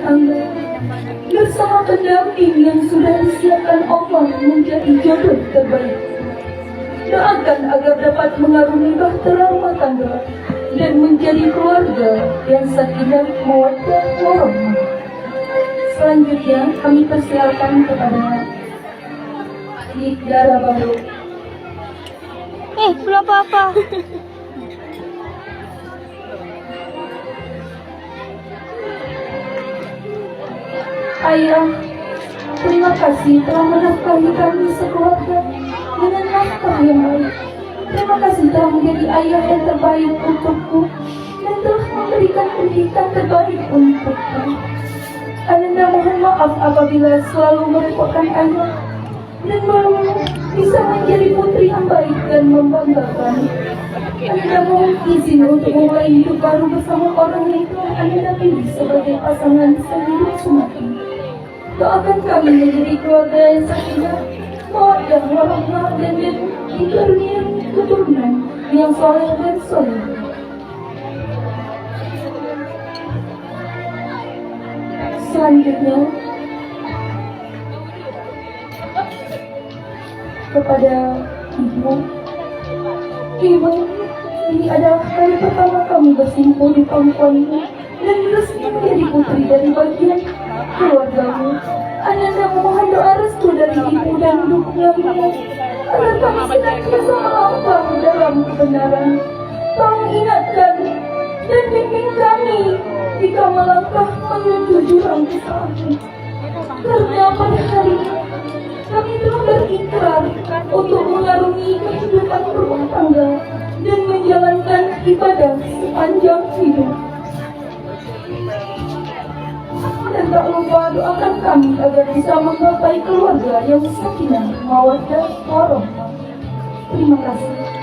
tangga bersama pendamping yang sudah disiapkan Allah menjadi jodoh terbaik. Doakan agar dapat mengarungi bahtera rumah tangga dan menjadi keluarga yang sakinah mawaddah warahmah. Selanjutnya kami persilakan kepada Dara Baru. Belum apa-apa. Ayah, terima kasih telah menafkahi kami sekeluarga dengan nafkah yang baik. Terima kasih telah menjadi ayah yang terbaik untukku dan telah memberikan pendidikan terbaik untukku. Ananda mohon maaf apabila selalu merepotkan ayah dan belum bisa menjadi putri yang baik dan membanggakan. Ananda mohon izin untuk memulai hidup baru bersama orang yang telah Ananda pilih sebagai pasangan sehidup semati. Doakan kami menjadi keluarga yang sakinah, mawaddah warahmah dan dikaruniai keturunan yang soleh dan soleh. Selanjutnya kepada Ibu, ini adalah kali pertama kami bersimpuh di pangkuan ini dan resmi menjadi putri dari bagian keluargamu. Ananda memohon doa restu dari ibu dan dukungmu agar kami senantiasa melangkah dalam kebenaran. Tolong ingatkan dan bimbing kami jika melangkah menuju jurang kesalahan. Karena pada hari ini kami telah berikrar untuk mengarungi kehidupan rumah tangga dan menjalankan ibadah sepanjang hidup. Dan tak lupa doakan kami agar bisa menggapai keluarga yang sakinah mawaddah warahmah. Terima kasih.